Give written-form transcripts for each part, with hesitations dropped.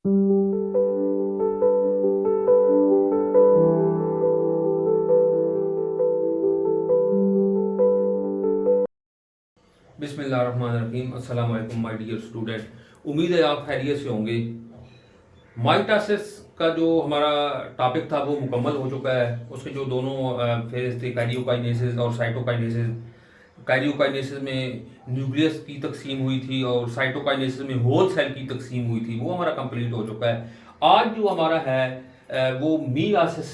बिस्मिल्लाहिर्रहमानिर्रहीम। अस्सलाम वालेकुम माय डियर स्टूडेंट। उम्मीद है आप खैरियत से होंगे। माइटोसिस का जो हमारा टॉपिक था वो मुकम्मल हो चुका है। उसके जो दोनों फेज थे, कैरियोकाइनेसिस और साइटोकाइनेसिस। कैरियोकाइनेसिस में न्यूक्लियस की तकसीम हुई थी और साइटोकाइनेसिस में होल सेल की तकसीम हुई थी, वो हमारा कंप्लीट हो चुका है। आज जो हमारा है वो मीयोसिस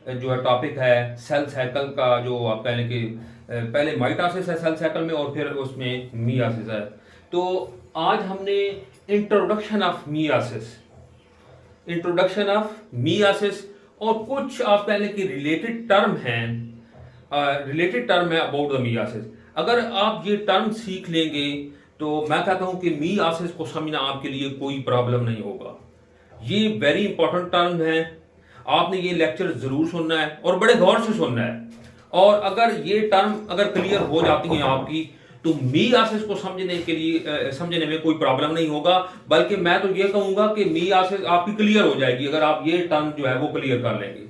जो है टॉपिक है, सेल साइकिल का। जो आप कह लें कि पहले माइटोसिस है सेल साइकिल में और फिर उसमें मियोसिस है। तो आज हमने इंट्रोडक्शन ऑफ मियोसिस और कुछ आप कह लें कि रिलेटेड टर्म है अबाउट द मियोसिस। अगर आप ये टर्म सीख लेंगे तो मैं कहता हूं कि मियोसिस को समझना आपके लिए कोई प्रॉब्लम नहीं होगा। ये वेरी इंपॉर्टेंट टर्म है, आपने ये लेक्चर जरूर सुनना है और बड़े गौर से सुनना है। और अगर ये टर्म अगर क्लियर हो जाती हैं आपकी, तो मियोसिस को समझने में कोई प्रॉब्लम नहीं होगा। बल्कि मैं तो ये कहूंगा कि मियोसिस आपकी क्लियर हो जाएगी अगर आप ये टर्म जो है वो क्लियर कर लेंगे।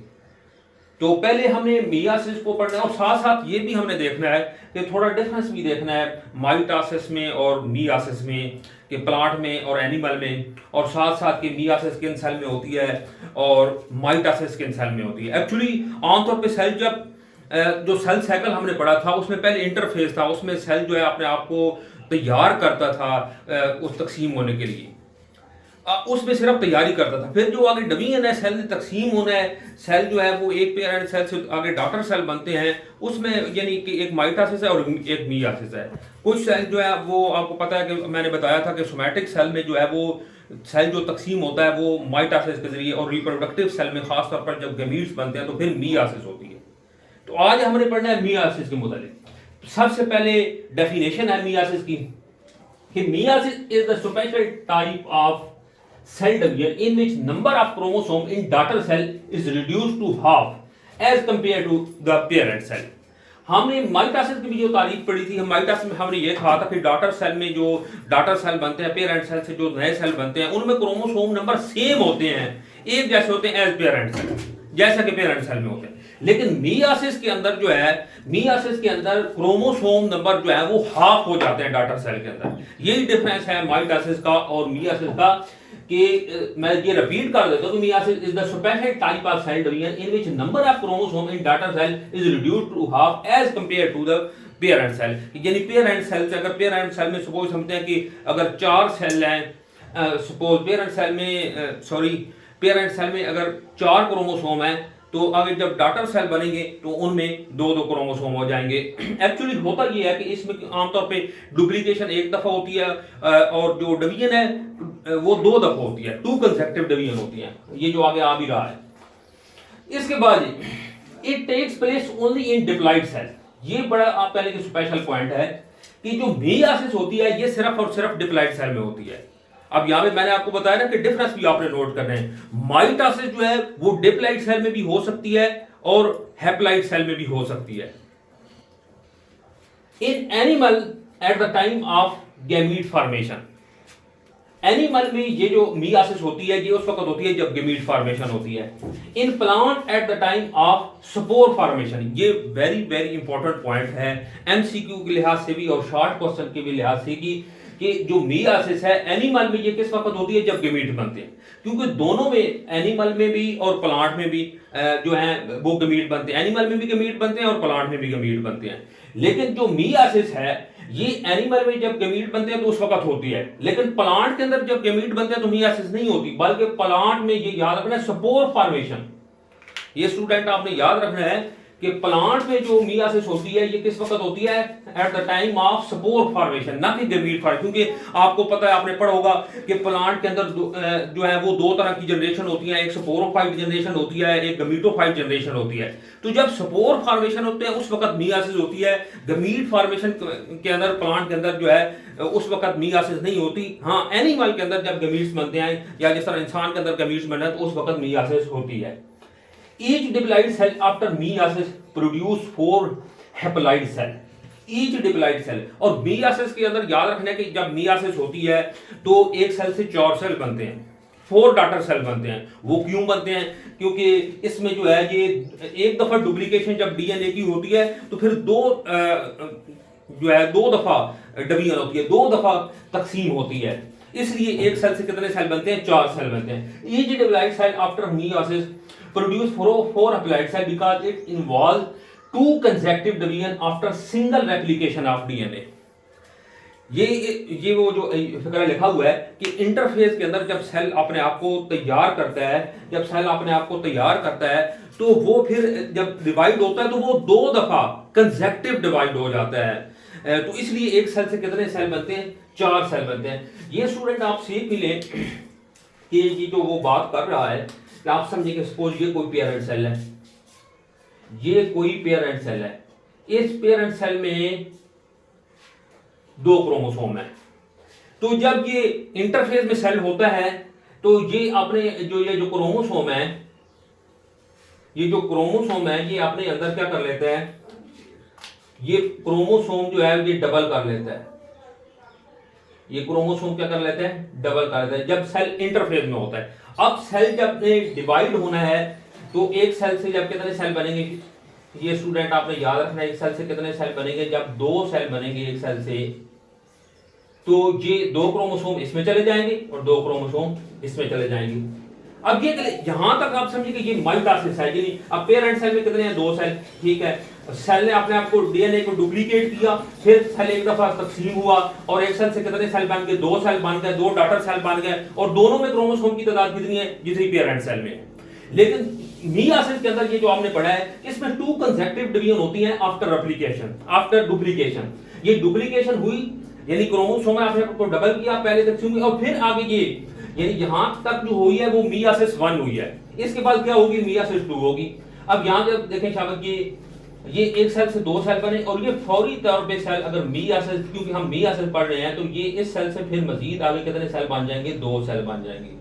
तो पहले हमने मियोसिस को पढ़ना है और साथ साथ ये भी हमने देखना है कि थोड़ा डिफरेंस भी देखना है माइटोसिस में और मियोसिस में, कि प्लांट में और एनिमल में, और साथ साथ कि मियोसिस किन सेल में होती है और माइटोसिस किन सेल में होती है। एक्चुअली आमतौर पे सेल जब जो सेल साइकिल हमने पढ़ा था उसमें पहले इंटरफेस था, उसमें सेल जो है अपने आप को तैयार करता था उस तकसीम होने के लिए, उसमें सिर्फ तैयारी करता था। फिर जो आगे डिवीजन है, सेल तकसीम होना है, सेल जो है वो एक पेरेंट सेल से आगे डॉटर सेल बनते हैं, उसमें यानी कि एक माइटोसिस है और एक मियोसिस है। कुछ सेल जो है वो आपको पता है कि मैंने बताया था कि सोमैटिक सेल में जो है वो सेल जो तकसीम होता है वो माइटोसिस के जरिए, और रिप्रोडक्टिव सेल में खासतौर पर जब गमीट्स बनते हैं तो फिर मियोसिस होती है। तो आज हमने पढ़ना है मियोसिस के मुतालिक। सबसे पहले डेफिनेशन है मियोसिस की कि meiosis is the special type of cell division in which number of chromosome in daughter cell is reduced to half as compared to the parent cell। हमने माइटोसिस की भी जो तारीफ पढ़ी थी, माइटोसिस में हमने ये कहा था कि डॉटर सेल में जो डॉटर सेल बनते हैं, पेरेंट सेल से जो नए सेल बनते हैं, उनमें क्रोमोसोम नंबर सेम होते हैं, एक जैसे होते हैं एज पेरेंट सेल, जैसा कि पेरेंट सेल में होते हैं। लेकिन मियोसिस के अंदर जो है, मियोसिस के अंदर क्रोमोसोम नंबर जो है वो हाफ हो जाते हैं डॉटर सेल के अंदर। यही डिफरेंस है माइटोसिस का और मियोसिस का। कि मैं ये रिपीट कर देता हूं कि meiosis is the special type of cell division in which number of chromosome in daughter cell is reduced to half as compare to the parent cell. यानी पेरेंट सेल से, अगर पेरेंट सेल में suppose समझते हैं कि अगर 4 cell हैं, suppose parent cell में अगर 4 क्रोमोसोम हैं, तो आगे जब डॉटर सेल बनेंगे तो उनमें 2-2 क्रोमोसोम हो जाएंगे। एक्चुअली होता ये है कि इसमें आमतौर पे डुप्लीकेशन एक दफा होती है और जो डिवीजन है वो 2 दफा होती है, 2 कंसेक्टिव डिवीजन होती है, ये जो आगे आ भी रहा है। इसके बाद it takes place only in diploid cell. ये बड़ा आप पहले की स्पेशल पॉइंट है कि जो मियोसिस होती है ये सिर्फ और सिर्फ डिप्लॉइड सेल में होती है। अब यहां पे मैंने आपको बताया ना कि डिफरेंस भी आपने नोट करने हैं। माइटोसिस जो है वो डिप्लॉइड सेल में भी हो सकती है और हैप्लॉइड सेल में भी हो सकती है। In animal at the time of gamete formation, animal में ये जो मियोसिस होती है ये उस वक्त होती है जब गैमीट फॉर्मेशन होती है। In plant at the time of spore formation, ये वेरी वेरी इंपॉर्टेंट पॉइंट है एमसीक्यू के लिहाज से भी और शॉर्ट क्वेश्चन के भी लिहाज से कि जो मियोसिस है एनिमल में ये किस वक्त होती है जब गमीट बनते हैं। क्योंकि दोनों में, एनिमल में भी और प्लांट में भी जो है वो गमीट बनते हैं, एनिमल में भी गमीट बनते हैं और प्लांट में भी गमीट बनते हैं। लेकिन जो मियोसिस है ये एनिमल में जब गमीट बनते हैं तो उस वक्त होती है, लेकिन प्लांट के अंदर जब गमीट बनते हैं तो मियोसिस नहीं होती, बल्कि प्लांट में ये याद रखना है स्पोर फॉर्मेशन। ये स्टूडेंट आपने याद रखना है कि प्लांट में जो मियोसिस होती है ये किस वक्त होती है, at the time of spore formation, ना कि गमीट फॉर्मेशन। क्योंकि आपको पता है, आपने पढ़ा होगा कि प्लांट के अंदर जो है वो 2 तरह की जनरेशन होती है, एक स्पोरोफाइट जनरेशन होती है, एक गमीटोफाइट जनरेशन होती है। तो जब स्पोर फॉर्मेशन होते हैं उस वक्त मियोसिस होती है, गमीट फॉर्मेशन के अंदर प्लांट के अंदर जो है उस वक्त मियोसिस नहीं होती। हाँ, एनिमल के अंदर जब गमीट्स बनते हैं या जिस तरह इंसान के अंदर गमीट्स बनते हैं तो उस वक्त मियोसिस होती है। Each diploid cell after meiosis produce 4 haploid cell। Each diploid cell, और meiosis के अंदर याद रखना है कि जब meiosis होती है तो एक सेल से 4 सेल बनते हैं। 4 डॉटर सेल बनते हैं। वो क्यों बनते हैं? क्योंकि इसमें जो है ये एक दफा डुप्लीकेशन जब डीएनए की होती है तो फिर दो दफा डिवीजन होती है, 2 दफा तकसीम होती है। इसलिए एक सेल से कितने सेल बनते हैं? 4 सेल बनते हैं। Each diploid cell after meiosis produce 4 haploid cell because it involves 2 consecutive division after single replication of DNA। ये वो जो फिक्रा लिखा हुआ है कि इंटरफेस के अंदर जब सेल अपने आप को तैयार करता है, जब सेल अपने आप को तैयार करता है तो वो फिर जब डिवाइड होता है तो वो 2 दफा कंसेक्टिव डिवाइड हो जाता है। तो इसलिए एक सेल से कितने सेल बनते हैं? 4 सेल बनते हैं। ये स्टूडेंट आप सीख भी लें कि ये जो वो बात कर रहा है, आप समझिए कि सपोज ये कोई पेरेंट सेल है, ये कोई पेरेंट सेल है, इस पेरेंट सेल में 2 क्रोमोसोम है। तो जब ये इंटरफेस में सेल होता है तो ये अपने जो क्रोमोसोम है, ये जो क्रोमोसोम है ये अपने अंदर क्या कर लेता है? ये क्रोमोसोम जो है ये डबल कर लेता है। ये क्रोमोसोम क्या कर लेते हैं? डबल कर लेता है जब सेल इंटरफेस में होता है। अब सेल जब डिवाइड होना है तो एक सेल से जब कितने सेल बनेंगे? ये स्टूडेंट आपने याद रखना है, एक सेल से कितने सेल बनेंगे? जब 2 सेल बनेंगे एक सेल से तो ये 2 क्रोमोसोम इसमें चले जाएंगे और 2 क्रोमोसोम इसमें चले जाएंगे। अब ये यहां तक आप समझिए कि ये माइटोसिस है। यानी अब पेरेंट सेल में कितने हैं? 2 सेल, ठीक है। सेल ने अपने आप को डीएनए को डुप्लीकेट किया, फिर सेल एक दफा तकसीम हुआ और एक सेल से कितने सेल बन गए? 2 सेल बन गए, 2 डॉटर सेल बन गए और दोनों में क्रोमोसोम की तादाद कितनी है? जितनी पेरेंट सेल में। लेकिन meiosis के अंदर ये जो आपने पढ़ा है इसमें 2 कंसेक्टिव डिवीजन होती हैं आफ्टर रेप्लिकेशन, आफ्टर डुप्लीकेशन। ये डुप्लीकेशन हुई यानी क्रोमोसोम में आपने को डबल किया, पहले तकसीम हुई और फिर आगे ये यानी यहां तक जो हुई है वो meiosis 1 हुई है। इसके बाद क्या होगी? meiosis 2 होगी। अब यहां जब देखें शाबाश, ये एक सेल से 2 सेल बने और ये फौरी तौर पे सेल अगर meiosis, क्योंकि हम meiosis पढ़ रहे हैं तो ये इस सेल से फिर मजीद आगे कितने सेल बन जाएंगे? 2 सेल बन जाएंगे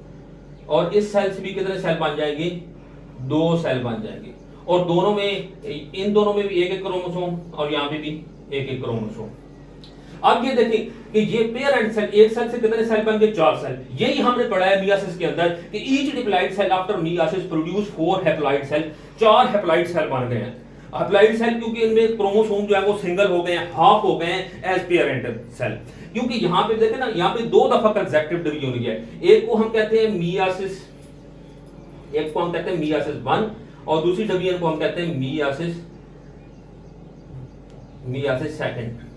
और इस सेल से भी कितने सेल बन जाएंगे? 2 सेल बन जाएंगे और दोनों में, इन दोनों में भी एक एक क्रोमोसोम और यहां पे भी एक एक क्रोमोसोम। अब ये देखिए कि ये पेरेंट सेल, एक सेल से कितने सेल बन गए? 4 सेल। यही हमने पढ़ा है meiosis के अंदर कि each diploid cell after meiosis produce 4 haploid cell. 4 haploid cell बन गए हैं। हैप्लॉइड सेल क्योंकि इनमें क्रोमोसोम जो है वो सिंगल हो गए हैं, हाफ हो गए हैं एज पेरेंट सेल। क्योंकि यहां पे देखें ना, यहां पे 2 दफा कंसेक्टिव डिवीजन हुई है। एक को हम कहते हैं meiosis, एक को हम कहते हैं meiosis 1 और दूसरी डिवीजन को हम कहते हैं meiosis 2।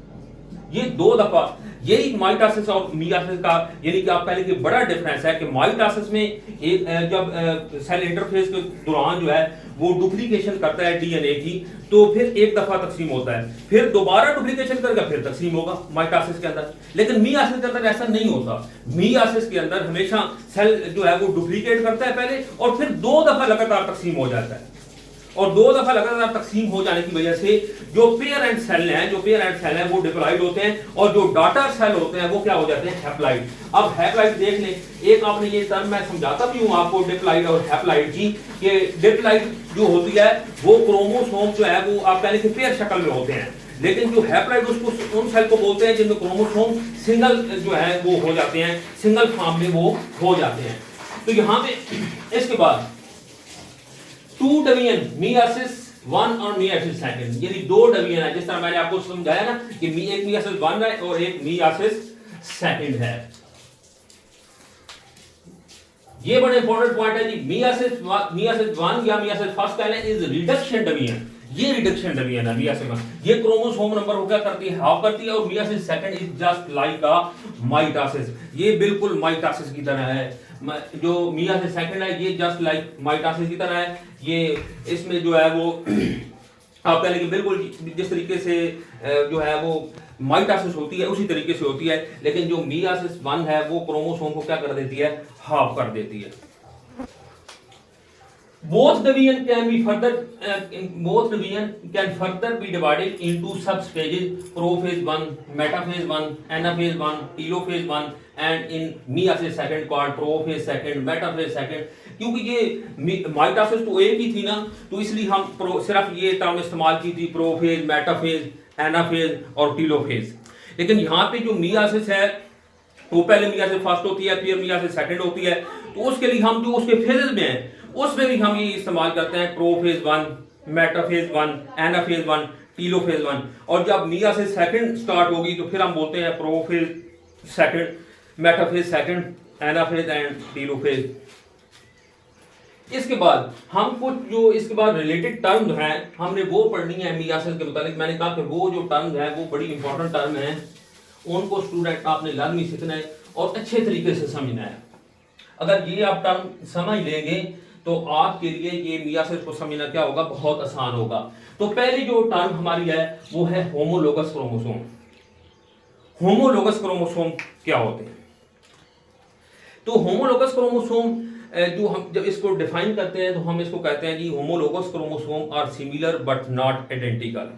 ये 2 दफा, यही माइटोसिस और meiosis का यानी कि आप पहले कि बड़ा डिफरेंस है कि माइटोसिस में एक जब सेल इंटरफेस के दौरान जो है वो डुप्लीकेशन करता है डीएनए की तो फिर एक दफा तकसीम होता है, फिर दोबारा डुप्लीकेशन करेगा, फिर तकसीम होगा माइटोसिस के अंदर। लेकिन meiosis के अंदर ऐसा नहीं होता। meiosis के अंदर हमेशा सेल जो है वो डुप्लीकेट करता है पहले और फिर 2 दफा लगातार तकसीम हो जाता है और 2 दफा लगातार तकसीम हो जाने की वजह से जो पेरेंट सेल हैं वो डिप्लॉइड होते हैं और जो डॉटर सेल होते हैं वो क्या हो जाते हैं? हैप्लॉइड। अब हैप्लॉइड देख लें, एक आपने ये टर्म मैं समझाता भी हूं आपको डिप्लॉइड और हैप्लॉइड की, कि डिप्लॉइड जो होती है वो क्रोमोसोम जो है वो आप पहले से पेयर शक्ल में होते हैं, लेकिन जो हैप्लॉइड उसको उन सेल को बोलते हैं जिनमें क्रोमोसोम सिंगल जो है वो हो जाते हैं, सिंगल फॉर्म में वो हो जाते हैं। तो यहां पे इसके बाद 2 डिवीजन meiosis 1 और meiosis 2, यानी 2 डिवीजन है। जिस तरह मैंने आपको समझाया ना कि एक meiosis 1 है और एक meiosis 2 है। ये बड़ा इंपॉर्टेंट पॉइंट है जी। meiosis 1 या meiosis 1 कहते हैं इज रिडक्शन डिवीजन। ये रिडक्शन डिवीजन है meiosis 1। ये क्रोमोसोम नंबर को क्या करती है? हाफ करती है और meiosis 2 is just like a mitosis. ये बिल्कुल माइटोसिस की तरह है। जो meiosis 2 है ये जस्ट लाइक माइटोसिस की तरह है। ये इसमें जो है वो आप कह लेंगे बिल्कुल जिस तरीके से जो है वो माइटोसिस होती है उसी तरीके से होती है, लेकिन जो meiosis 1 है वो क्रोमोसोम को क्या कर देती है? हाफ कर देती है। Both division can further be divided into substages: prophase 1, metaphase 1, anaphase 1, telophase 1 and in meiosis 2 called prophase 2, metaphase 2। क्योंकि ये माइटोसिस तो एक ही थी ना, तो इसलिए हम सिर्फ ये टर्म इस्तेमाल की थी, प्रोफेज, मेटाफेज, एनाफेज और टीलोफेज। लेकिन यहाँ पे जो meiosis है वो पहले meiosis 1 होती है, फिर meiosis 2 होती है। तो उसके लिए हम जो उसके फेजेस में हैं उसमें भी हम ये इस्तेमाल करते हैं प्रोफेज 1, मेटाफेज 1, एनाफेज 1, टीलोफेज 1। और जब मियासिस सेकंड स्टार्ट होगी तो फिर हम बोलते हैं prophase second, metaphase second, anaphase and telophase. इसके बाद हम कुछ जो इसके बाद रिलेटेड टर्म हैं हमने वो पढ़नी है मियासिस के मुताबिक। मैंने कहा कि वो जो टर्म है वो बड़ी इंपॉर्टेंट टर्म है, उनको स्टूडेंट आपने लाजमी सीखना है और अच्छे तरीके से समझना है। अगर ये आप टर्म समझ लेंगे तो आपके लिए ये मियासिस को समझना क्या होगा, बहुत आसान होगा। तो पहली जो टर्म हमारी है वो है होमोलोगस क्रोमोसोम। होमोलोगस क्रोमोसोम क्या होते हैं? तो होमोलोगस क्रोमोसोम जो हम जब इसको डिफाइन करते हैं तो हम इसको कहते हैं कि homologous chromosome are similar but not identical.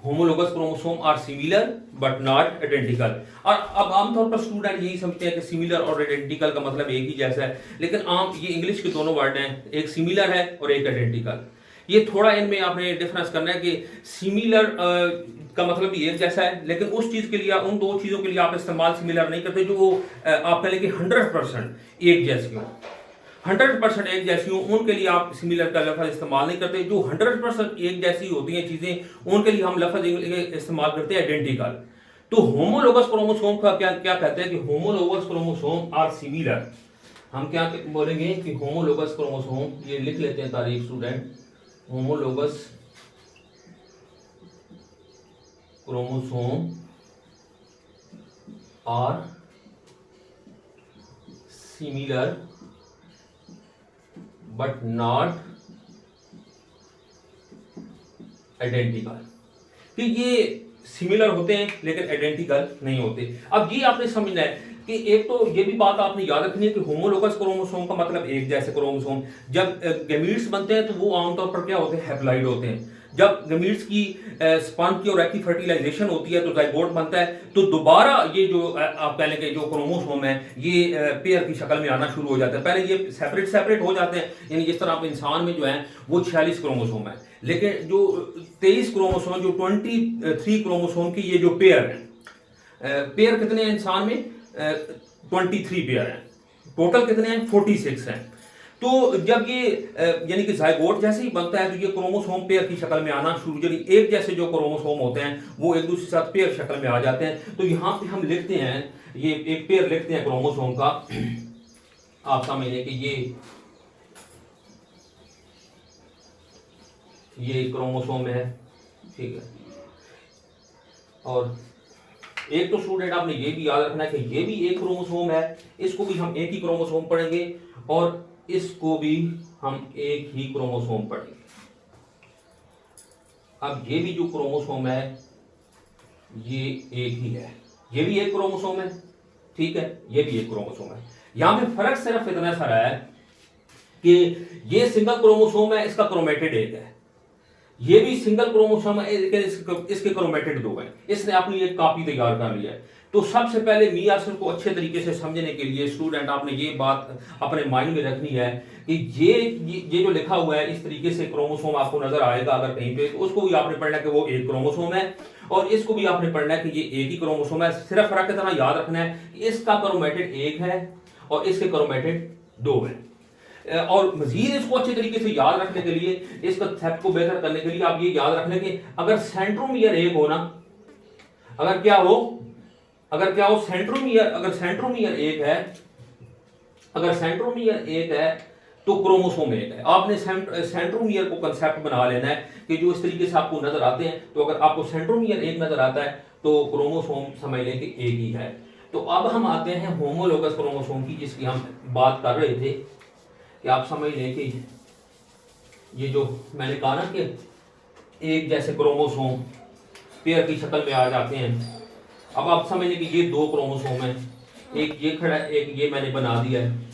Homologous chromosome are similar but not identical. और अब आमतौर पर स्टूडेंट यही समझते हैं कि सिमिलर और आइडेंटिकल का मतलब एक ही जैसा है, लेकिन आम ये इंग्लिश के दोनों वर्ड हैं, एक सिमिलर है और एक आइडेंटिकल। ये थोड़ा इनमें आपने डिफरेंस करना है कि सिमिलर का मतलब भी एक जैसा है, लेकिन उस चीज़ के लिए उन दो चीज़ों के लिए आप इस्तेमाल सिमिलर नहीं करते जो आप कह लें कि 100% एक जैसी हो। 100% एक जैसी हो उनके लिए आप सिमिलर का लफ्ज़ इस्तेमाल नहीं करते। जो 100% एक जैसी होती हैं चीज़ें उनके लिए हम लफ्ज़ इस्तेमाल करते हैं आइडेंटिकल। तो होमोलोगस क्रोमोसोम का क्या क्या कहते हैं कि होमोलोगस क्रोमोसोम आर सिमिलर। हम क्या बोलेंगे कि होमोलोगस क्रोमोसोम, ये लिख लेते हैं तारीफ student, homologous chromosome are similar but not identical. कि ये सिमिलर होते हैं लेकिन आइडेंटिकल नहीं होते। अब ये आपने समझना है कि एक तो ये भी बात आपने याद रखनी है कि होमोलोगस क्रोमोसोम का मतलब एक जैसे क्रोमोसोम। जब गैमीट्स बनते हैं तो वो आमतौर पर क्या होते हैं, हैप्लॉइड होते हैं। जब गैमीट्स की स्पर्म की और एग की फर्टिलाइजेशन होती है तो जाइगोट बनता है, तो दोबारा ये जो आप कह लेंगे जो क्रोमोसोम है ये पेयर की शक्ल में आना शुरू हो जाता है। पहले ये सेपरेट सेपरेट हो जाते हैं, यानी जिस तरह आप इंसान में जो है वो 46 क्रोमोसोम है, लेकिन जो 23 क्रोमोसोम, जो 23 क्रोमोसोम की ये जो पेयर है, पेयर कितने हैं इंसान में, 23 पेयर हैं। टोटल कितने हैं, 46 हैं। तो जब ये यानी कि जाइगोट जैसे ही बनता है तो ये क्रोमोसोम पेयर की शक्ल में आना शुरू, यानी एक जैसे जो क्रोमोसोम होते हैं वो एक दूसरे के साथ पेयर शक्ल में आ जाते हैं। तो यहाँ पे हम लिखते हैं, ये एक पेयर लिखते हैं क्रोमोसोम का, आप समझिए कि ये क्रोमोसोम है, ठीक है। और एक तो स्टूडेंट आपने ये भी याद रखना है कि ये भी एक क्रोमोसोम है, इसको भी हम एक ही क्रोमोसोम पढ़ेंगे और इसको भी हम एक ही क्रोमोसोम पढ़ेंगे। अब ये भी जो क्रोमोसोम है ये एक ही है, ये भी एक क्रोमोसोम है, ठीक है, ये भी एक क्रोमोसोम है। यहां पे फर्क सिर्फ इतना सारा है कि ये सिंगल क्रोमोसोम है, इसका क्रोमेटिड एक है, ये भी सिंगल क्रोमोसोम है, इसके क्रोमेटिड दो हैं। इसने अपनी एक कॉपी तैयार कर लिया है। तो सबसे पहले मियासिस को अच्छे तरीके से समझने के लिए स्टूडेंट आपने ये बात अपने माइंड में रखनी है कि ये जो लिखा हुआ है इस तरीके से क्रोमोसोम आपको नजर आएगा अगर कहीं पे, तो उसको भी आपने पढ़ना है कि वो एक क्रोमोसोम है, और इसको भी आपने पढ़ना है कि ये एक ही क्रोमोसोम है। सिर्फ फर्क इतना याद रखना है कि इसका क्रोमेटिड एक है और इसके क्रोमेटिड दो है। और मजीद इसको अच्छे तरीके से याद रखने के लिए, इस कंसेप्ट को बेहतर करने के लिए आप ये याद रख लें कि अगर सेंट्रोमियर एक हो ना, अगर क्या हो सेंट्रोमियर, अगर सेंट्रोमियर एक है, अगर सेंट्रोमियर एक है तो क्रोमोसोम एक है। आपने सेंट्रोमियर को कंसेप्ट बना लेना है कि जो इस तरीके से आपको नजर आते हैं, तो अगर आपको सेंट्रोमियर एक नजर आता है तो क्रोमोसोम समझ लें कि एक ही है। तो अब हम आते हैं होमोलोगस क्रोमोसोम की, जिसकी हम बात कर रहे थे कि आप समझ लें कि ये जो मैंने कहा ना कि एक जैसे क्रोमोसोम पेयर की शक्ल में आ जाते हैं। अब आप समझ लें कि ये दो क्रोमोसोम हैं, एक ये खड़ा है, एक ये मैंने बना दिया है।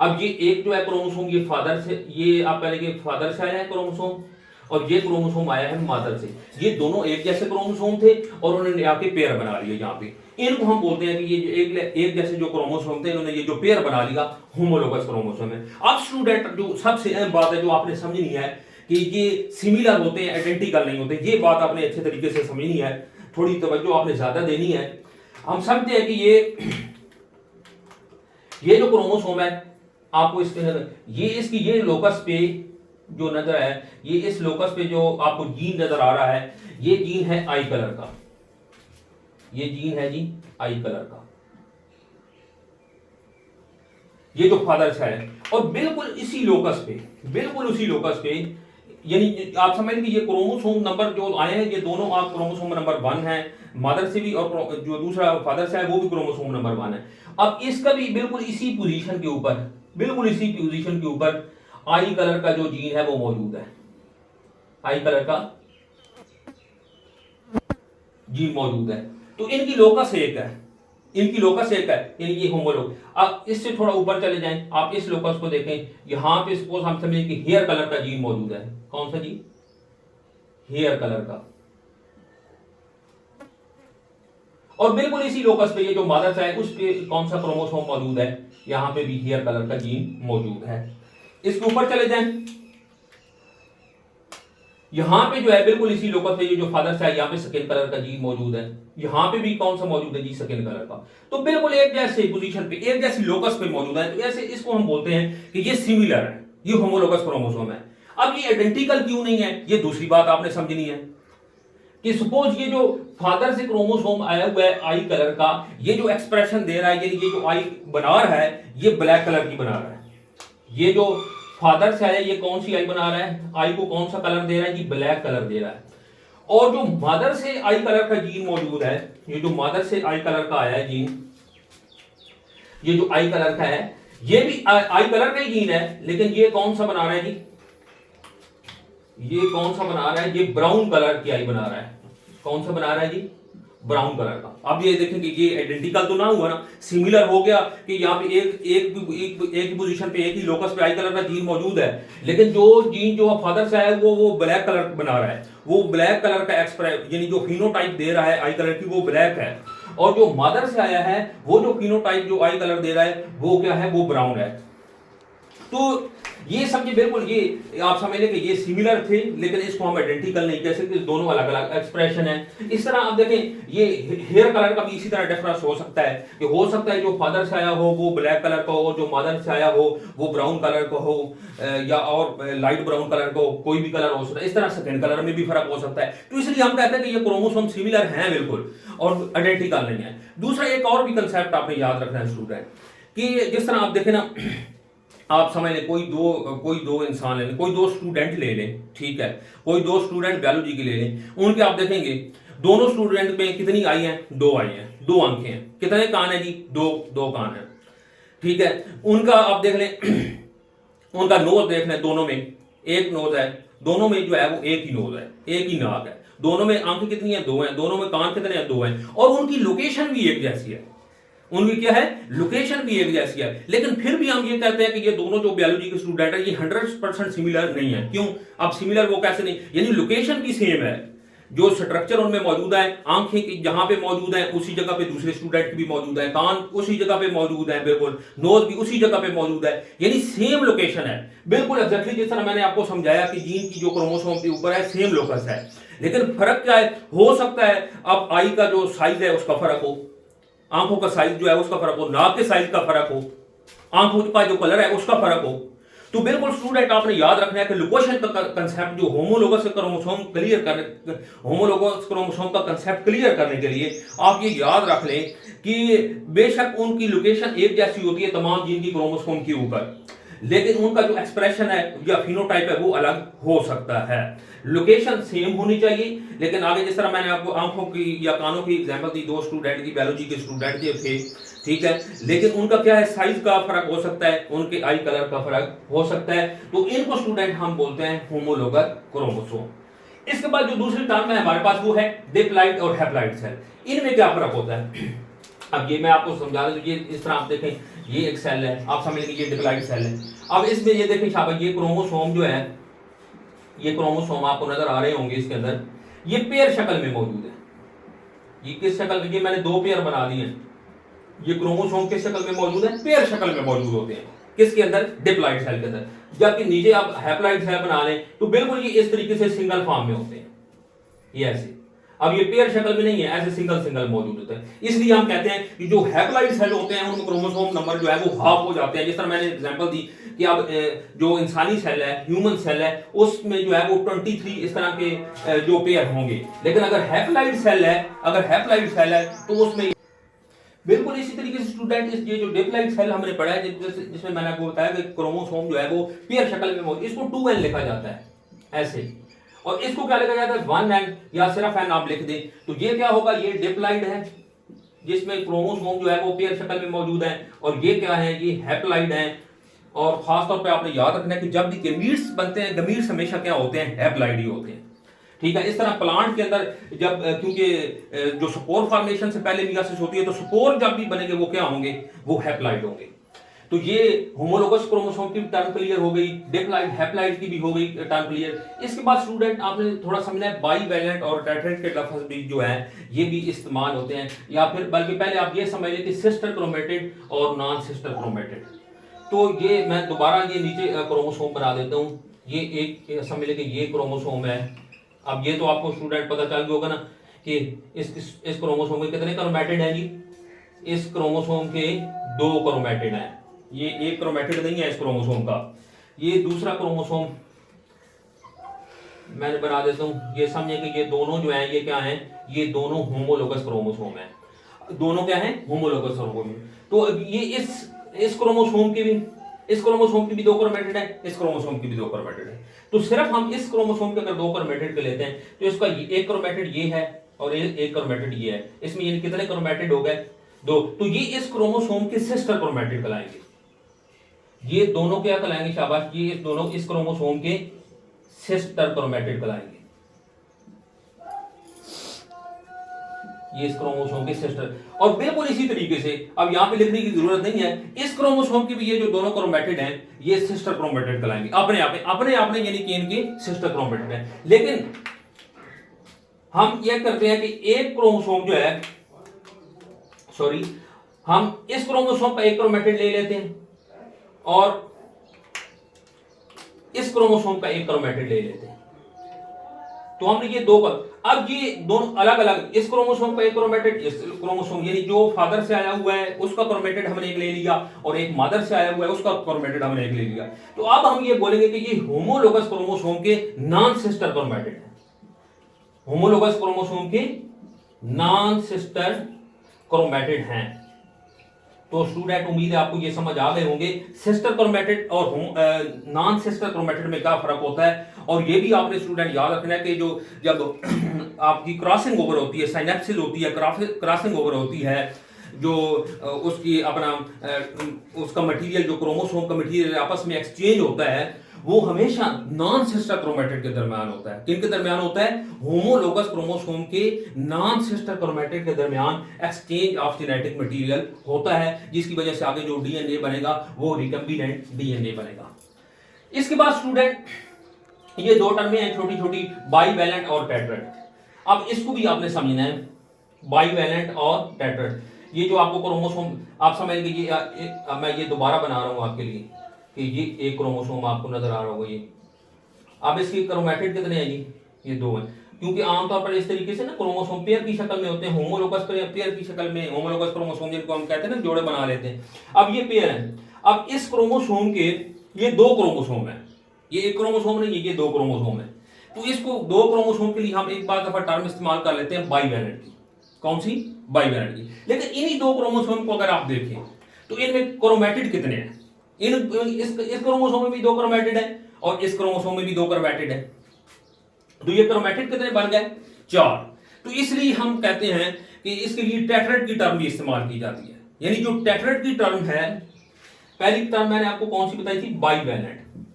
अब ये एक जो है क्रोमोसोम ये फादर से, ये आप कह लेंगे फादर से आया है क्रोमोसोम, और ये क्रोमोसोम आया है मदर से। ये दोनों एक जैसे क्रोमोसोम थे और उन्होंने आके पेयर बना लिया। यहाँ पे इनको हम बोलते हैं कि ये जो एक जैसे जो क्रोमोसोम थे, इन्होंने ये जो पेयर बना लिया, होमोलोगस क्रोमोसोम है। अब स्टूडेंट जो सबसे अहम बात है जो आपने समझनी है कि ये सिमिलर होते हैं, आइडेंटिकल नहीं होते। ये बात आपने अच्छे तरीके से समझनी है, थोड़ी तवज्जो आपने ज्यादा देनी है। हम समझते हैं कि ये जो क्रोमोसोम है आपको ये इसकी ये लोकस पे जो नजर है, ये इस लोकस पे जो आपको जीन नजर आ रहा है, ये जीन है आई कलर का, ये जीन है जी आई कलर का, ये जो फादर से है। और बिल्कुल इसी लोकस पे, बिल्कुल उसी लोकस पे, यानी आप समझ लीजिए ये क्रोमोसोम नंबर जो आए हैं ये दोनों आप क्रोमोसोम नंबर 1 है मदर से भी, और जो दूसरा फादर से है वो भी क्रोमोसोम नंबर 1 है। अब इसका भी बिल्कुल इसी पोजीशन के ऊपर, बिल्कुल इसी पोजीशन के ऊपर आई कलर का जो जीन है वो मौजूद है, आई कलर का जीन मौजूद है। तो इनकी लोकस एक है, इनकी लोकस एक है, यानी ये होमोलोग। अब इससे थोड़ा ऊपर चले जाएं, आप इस लोकस को देखें, यहां पे सपोज हम समझें कि हेयर कलर का जीन मौजूद है। कौन सा जी? हेयर कलर का। और बिल्कुल इसी लोकस पे ये जो मदर है उस पे कौन सा क्रोमोसोम मौजूद है? यहां पे भी हेयर कलर का जीन मौजूद है। इसके ऊपर चले जाएं, यहां पे जो है बिल्कुल इसी लोकस पे ये जो फादर है यहां पे स्किन कलर का जीन मौजूद है, यहां पे भी कौन सा मौजूद है जी? स्किन कलर का। तो बिल्कुल एक जैसे पोजीशन पे, एक जैसी लोकस पे मौजूद है, तो ऐसे इसको हम बोलते हैं कि ये सिमिलर है, ये होमोलोगस क्रोमोसोम है। अब ये आइडेंटिकल क्यों नहीं है, ये दूसरी बात आपने समझनी है कि सपोज ये जो फादर से क्रोमोसोम आया हुआ है आई कलर का, ये जो एक्सप्रेशन दे रहा है, ये जो आई बना रहा है ये ब्लैक कलर की बना रहा है। ये जो फादर से आया ये कौन सी आई बना रहा है? आई को कौन सा कलर दे रहा है? ये ब्लैक कलर दे रहा है। और जो मदर से आई कलर का जीन मौजूद है, ये जो मदर से आई कलर का आया है जीन, ये जो आई कलर का है ये भी आई कलर का ही जीन है, लेकिन ये कौन सा बना रहा है जी? ये कौन सा बना रहा है? ये ब्राउन कलर की आई बना रहा है। कौन सा बना रहा है जी? ब्राउन कलर का। अब ये देखें कि ये आइडेंटिकल तो ना हुआ ना, सिमिलर हो गया कि यहाँ पे एक ही पोजीशन पे, एक ही लोकस पे आई कलर का जीन मौजूद है, लेकिन जो जीन जो फादर से है वो ब्लैक कलर बना रहा है, वो ब्लैक कलर का एक्सप्रेस, यानी जो फिनोटाइप दे रहा है आई कलर की वो ब्लैक है, और जो मदर से आया है वो जो फिनोटाइप जो आई कलर दे रहा है वो क्या है? वो ब्राउन है। तो ये समझिए बिल्कुल ये आप समझ लें कि ये सिमिलर थे, लेकिन इसको हम आइडेंटिकल नहीं कह सकते, दोनों अलग अलग एक्सप्रेशन है। इस तरह आप देखें ये हेयर कलर का भी इसी तरह डिफरेंस हो सकता है कि हो सकता है जो फादर से आया हो वो ब्लैक कलर का हो, जो मदर से आया हो वो ब्राउन कलर का हो, या और लाइट ब्राउन कलर का हो, कोई भी कलर हो सकता है। इस तरह स्किन कलर में भी फर्क हो सकता है। तो इसलिए हम कहते हैं कि ये क्रोमोसोम सिमिलर हैं बिल्कुल, और आइडेंटिकल नहीं है। दूसरा एक और भी कंसेप्ट आपने याद रखना है स्टूडेंट, कि जिस तरह आप देखें ना, आप समझ लें कोई दो इंसान ले लें, कोई दो स्टूडेंट ले लें, ठीक है, कोई दो स्टूडेंट बायोलॉजी के ले लें, उनके आप देखेंगे दोनों स्टूडेंट में कितनी आई हैं? 2 आई हैं, 2 आंखें हैं। कितने कान है जी? 2 कान है, ठीक है। उनका आप देख लें उनका नोज देख लें, दोनों में एक नोज है, दोनों में जो है वो एक ही नोज है, एक ही नाक है, दोनों में आंखें कितनी है? 2 हैं, दोनों में कान कितने हैं? 2 हैं, और उनकी लोकेशन भी एक जैसी है, उनकी क्या है? लोकेशन भी एक जैसी है। लेकिन फिर भी हम ये कहते हैं कि ये दोनों जो बायोलॉजी के स्टूडेंट है ये 100% सिमिलर नहीं है। क्यों? अब सिमिलर वो कैसे नहीं, यानी लोकेशन भी सेम है, जो स्ट्रक्चर उनमें मौजूद है, आंखें की जहां पे मौजूद है उसी जगह पे दूसरे स्टूडेंट की भी मौजूद है, कान उसी जगह पे मौजूद है, बिल्कुल नोज भी उसी जगह पे मौजूद है, यानी सेम लोकेशन है बिल्कुल एग्जैक्टली जिस तरह मैंने आपको समझाया कि जीन की जो क्रोमोसोम के ऊपर है सेम लोकस है। लेकिन फर्क क्या है? हो सकता है अब आई का जो साइज है उसका फर्क हो, आंखों का साइज जो है उसका फर्क हो, नाक के साइज का फर्क हो, आंखों का जो कलर है उसका फर्क हो। तो बिल्कुल स्टूडेंट आपने याद रखना है कि लोकेशन का कंसेप्ट जो होमोलोगस क्रोमोसोम क्लियर करने, होमोलोगस क्रोमोसोम का कंसेप्ट क्लियर करने के लिए आप ये याद रख लें कि बेशक उनकी लोकेशन एक जैसी होती है तमाम जीन की क्रोमोसोम के ऊपर, लेकिन उनका जो एक्सप्रेशन है या फिनोटाइप है वो अलग हो सकता है। लोकेशन सेम होनी चाहिए, लेकिन आगे जिस तरह मैंने आपको आंखों की या कानों की एग्जांपल दी, 2 स्टूडेंट की बायोलॉजी के स्टूडेंट जो थे, ठीक है, लेकिन उनका क्या है? साइज का फर्क हो सकता है, उनके आई कलर का फर्क हो सकता है, तो इनको स्टूडेंट हम बोलते हैं होमोलोगस क्रोमोसोम। इसके बाद जो दूसरी टर्म है हमारे पास वो है डिप्लॉइड और हैप्लॉइड सेल। इनमें क्या फर्क होता है? अब ये मैं आपको समझा दूं, ये इस तरह आप देखें, ये एक सेल है, आप समझ लीजिए ये डिप्लॉइड सेल है। अब इसमें ये देखें शाबाश, ये क्रोमोसोम जो है, ये क्रोमोसोम आपको नजर आ रहे होंगे इसके अंदर, ये पेयर शक्ल में मौजूद है। ये किस शक्ल में? ये मैंने 2 पेयर बना दिए हैं। ये क्रोमोसोम किस शक्ल में मौजूद है? पेयर शक्ल में मौजूद होते हैं। किसके अंदर? डिप्लॉइड सेल के अंदर। जबकि नीचे आप हैप्लॉइड सेल बना लें तो बिल्कुल ये इस तरीके से सिंगल फॉर्म में होते हैं, ये ऐसे। अब ये पेयर शक्ल में नहीं है, ऐसे सिंगल सिंगल मौजूद होते हैं। इसलिए हम कहते हैं कि जो हैप्लॉइड सेल होते हैं उनमें क्रोमोसोम नंबर जो है वो हाफ हो जाते हैं। जिस तरह मैंने एग्जांपल दी कि अब जो इंसानी सेल है, ह्यूमन सेल है, उसमें जो है वो 23 इस तरह के जो पेयर होंगे। लेकिन अगर हैप्लॉइड सेल है तो उसमें बिल्कुल इसी तरीके से स्टूडेंट इस ये जो डिप्लॉइड सेल हमने पढ़ा है जिसमें मैंने आपको बताया कि क्रोमोसोम जो है वो पेयर शक्ल में मौजूद, इसको 2n लिखा जाता है ऐसे, और इसको क्या लिखा जाता है 1n या सिर्फ n आप लिख दें। तो ये क्या होगा, ये डिप्लॉइड है जिसमें क्रोमोसोम जो है वो पेयर शक्ल में मौजूद है, और ये क्या है, ये हैप्लॉइड है। और खासतौर पर आपने याद रखना है कि जब भी गमीट्स बनते हैं, गमीट्स हमेशा क्या होते हैं, हैप्लॉइड ही होते हैं। ठीक है, इस तरह प्लांट के अंदर जब क्योंकि जो स्पोर फॉर्मेशन से पहले मियोसिस होती है, तो स्पोर जब भी बनेंगे वो क्या होंगे, वो हैप्लॉइड होंगे। तो ये होमोलोगस क्रोमोसोम की टर्म क्लियर हो गई, डिप्लॉइड हैप्लॉइड की भी हो गई टर्म क्लियर। इसके बाद स्टूडेंट आपने थोड़ा समझना है बाईवैलेंट और टेट्रेट के लफ्ज भी जो है ये भी इस्तेमाल होते हैं, या फिर बल्कि पहले आप ये समझ लें कि सिस्टर क्रोमेटिड और नॉन सिस्टर क्रोमेटिड। तो ये मैं दोबारा ये नीचे क्रोमोसोम बना देता हूँ। ये एक समझ लें कि ये क्रोमोसोम है। अब ये तो आपको स्टूडेंट पता चल गया होगा ना कि इस क्रोमोसोम के कितने क्रोमेटिड हैं जी। इस क्रोमोसोम के 2 क्रोमेटिड हैं। ये एक क्रोमेटिड नहीं है इस क्रोमोसोम का। ये दूसरा क्रोमोसोम मैं बना देता हूं। ये समझे कि ये दोनों जो हैं ये क्या हैं, ये दोनों होमोलोगस क्रोमोसोम हैं। दोनों क्या हैं, होमोलोगस क्रोमोसोम। तो ये इस क्रोमोसोम के भी, इस क्रोमोसोम की भी 2 क्रोमेटिड है, इस क्रोमोसोम की भी 2 क्रोमेटिड है। तो सिर्फ हम इस क्रोमोसोम के अगर 2 क्रोमेटिड के लेते हैं तो इसका एक क्रोमेटिड ये है और एक क्रोमेटिड ये है। इसमें यानी कितने क्रोमेटिड हो गए, 2। तो ये इस क्रोमोसोम के सिस्टर क्रोमेटिड कहलाएंगे। ये दोनों क्या कहलाएंगे, शाबाश, ये दोनों इस क्रोमोसोम के सिस्टर क्रोमेटिड कहलाएंगे। ये इस क्रोमोसोम के सिस्टर। और बिल्कुल इसी तरीके से अब यहां पे लिखने की जरूरत नहीं है, इस क्रोमोसोम की भी ये जो दोनों क्रोमेटिड हैं ये सिस्टर क्रोमेटिड कहलाएंगे अपने आप में यानी कि इनके सिस्टर क्रोमेटिड हैं। लेकिन हम ये करते हैं कि एक क्रोमोसोम जो है, सॉरी, हम इस क्रोमोसोम का एक क्रोमेटिड ले लेते हैं और इस क्रोमोसोम का एक क्रोमेटिड ले लेते हैं। तो हमने ये 2 अब ये दोनों अलग अलग, इस क्रोमोसोम का एक क्रोमेटिड, इस क्रोमोसोम यानी जो फादर से आया हुआ है उसका क्रोमेटिड हमने एक ले लिया, और एक मदर से आया हुआ है उसका क्रोमेटिड हमने एक ले लिया। तो अब हम ये बोलेंगे कि ये होमोलोगस क्रोमोसोम के नॉन सिस्टर क्रोमेटिड है। होमोलोगस क्रोमोसोम के नॉन सिस्टर क्रोमेटिड हैं। तो स्टूडेंट उम्मीद है आपको ये समझ आ गए होंगे सिस्टर क्रोमेटिड और नॉन सिस्टर क्रोमेटिड में क्या फर्क होता है। और ये भी आपने स्टूडेंट याद रखना है कि जो जब आपकी क्रॉसिंग ओवर होती है, साइनेप्सिस होती है, क्रॉसिंग ओवर होती है, जो उसकी अपना उसका मटेरियल, जो क्रोमोसोम का मटेरियल आपस में एक्सचेंज होता है, वो हमेशा नॉन सिस्टर क्रोमेटिड के दरमियान होता है। किन के दरमियान होता है, होमोलोगस क्रोमोसोम के नॉन सिस्टर क्रोमेटिड के दरमियान एक्सचेंज ऑफ जेनेटिक मटेरियल होता है, जिसकी वजह से आगे जो डीएनए बनेगा वो रिकम्बिनेंट डीएनए बनेगा। इसके बाद स्टूडेंट ये 2 टर्में हैं छोटी छोटी, बाईवैलेंट और टेट्रेट। अब इसको भी आपने समझना है, बाईवैलेंट और टेट्रेट। ये जो आपको क्रोमोसोम आप समझ लीजिए, अब मैं ये दोबारा बना रहा हूं आपके लिए कि ये एक क्रोमोसोम आपको नजर आ रहा होगा। ये अब इसकी क्रोमेटिड कितने हैं जी, ये 2 हैं। क्योंकि आमतौर पर इस तरीके से ना क्रोमोसोम पेयर की शक्ल में होते हैं, होमोलोगस पेयर की शक्ल में, होमोलोगस क्रोमोसोम जिनको हम कहते हैं ना, जोड़े बना लेते हैं। अब ये पेयर है। अब इस क्रोमोसोम के ये 2 क्रोमोसोम है, ये एक क्रोमोसोम नहीं है, ये 2 क्रोमोसोम है। तो इसको 2 क्रोमोसोम के लिए हम एक बार दफा टर्म इस्तेमाल कर लेते हैं बाईवैलेंट की। कौन सी, बाईवैलेंट की। लेकिन इन्हीं 2 क्रोमोसोम को अगर आप देखें तो इनमें क्रोमेटिड कितने हैं, इस क्रोमोसोम में भी 2 क्रोमेटिड है और इस क्रोमोसोम में भी 2 क्रोमेटिड है। तो ये क्रोमेटिड कितने बन गए, 4। तो इसलिए हम कहते हैं कि इसके लिए टेट्रेट की टर्म भी इस्तेमाल की जाती है। यानी जो टेट्रेट की टर्म है, पहली टर्म मैंने आपको कौन सी बताई थी, बाईवैलेंट,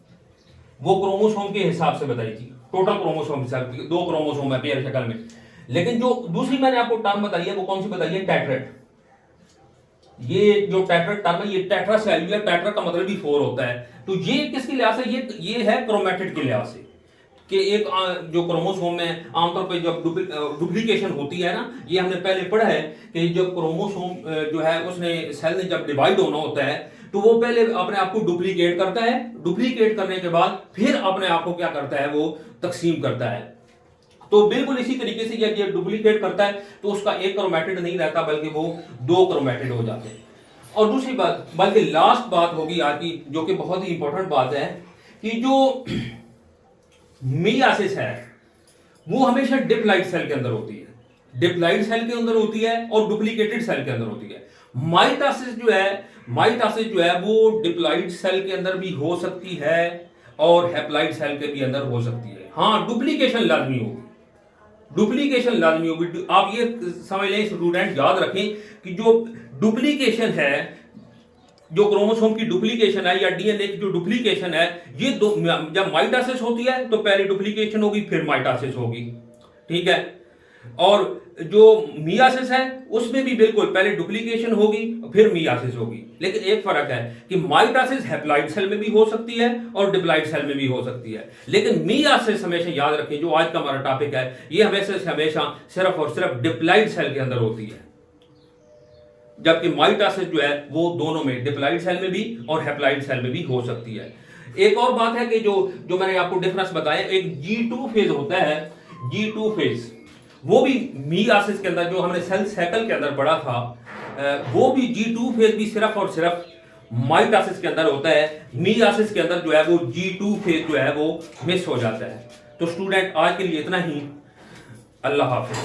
वो क्रोमोसोम के हिसाब से बताई थी, टोटल क्रोमोसोम हिसाब से 2 क्रोमोसोम है पेयर शक्ल में। लेकिन जो दूसरी मैंने आपको टर्म बताई है वो कौन सी बताई है, टेट्रेट। ये जो टेट्रेट टर्म है, ये टेट्रा सेल्युलर, टेट्रा का मतलब भी 4 होता है। तो ये किसके लिहाज से, ये है क्रोमेटिड के लिहाज से, कि एक जो क्रोमोसोम में आमतौर पर जब डुप्लीकेशन होती है ना, ये हमने पहले पढ़ा है कि जब क्रोमोसोम जो है उसने सेल ने जब डिवाइड होना होता है तो वो पहले अपने आप को डुप्लीकेट करता है, डुप्लीकेट करने के बाद फिर अपने आप को क्या करता है, वो तकसीम करता है। तो बिल्कुल इसी तरीके से जब ये डुप्लीकेट करता है तो उसका एक क्रोमेटिड नहीं रहता बल्कि वो दो क्रोमेटिड हो जाते हैं। और दूसरी बात, बल्कि लास्ट बात होगी आज की, जो कि बहुत ही इंपॉर्टेंट बात है, कि जो मियासिस है वो हमेशा डिप्लॉइड सेल के अंदर होती है, डिप्लॉइड सेल के अंदर होती है और डुप्लीकेटेड सेल के अंदर होती है। माइटोसिस जो है वो डिप्लॉइड सेल के अंदर भी हो सकती है और हैप्लॉइड सेल के भी अंदर हो सकती है। हाँ, डुप्लीकेशन लाजमी होगी, डुप्लीकेशन लाजमी होगी। आप ये समझ लें स्टूडेंट, याद रखें कि जो डुप्लीकेशन है, जो क्रोमोसोम की डुप्लीकेशन है या डीएनए की जो डुप्लीकेशन है, ये दो, जब माइटोसिस होती है तो पहले डुप्लीकेशन होगी फिर माइटोसिस होगी, ठीक है। और जो मियासिस है उसमें भी बिल्कुल पहले डुप्लीकेशन होगी फिर मियासिस होगी। लेकिन एक फर्क है कि माइटोसिस हैप्लॉइड सेल में भी हो सकती है और डिप्लॉइड सेल में भी हो सकती है, लेकिन मियासिस हमेशा याद रखें, जो आज का हमारा टॉपिक है, ये हमेशा सिर्फ और सिर्फ डिप्लॉइड सेल के अंदर होती है, जबकि माइटोसिस जो है वो दोनों में, डिप्लॉइड सेल में भी और हैप्लॉइड सेल में भी हो सकती है। एक और बात है कि जो मैंने आपको डिफरेंस बताया, एक G2 फेज होता है, G2 फेज, वो भी मियासिस के अंदर, जो हमने सेल साइकिल के अंदर पढ़ा था, वो भी G2 फेज भी सिर्फ और सिर्फ माइटोसिस के अंदर होता है। मियासिस के अंदर जो है वो G2 फेज जो है वो मिस हो जाता है। तो स्टूडेंट, आज के लिए इतना ही। अल्लाह हाफिज।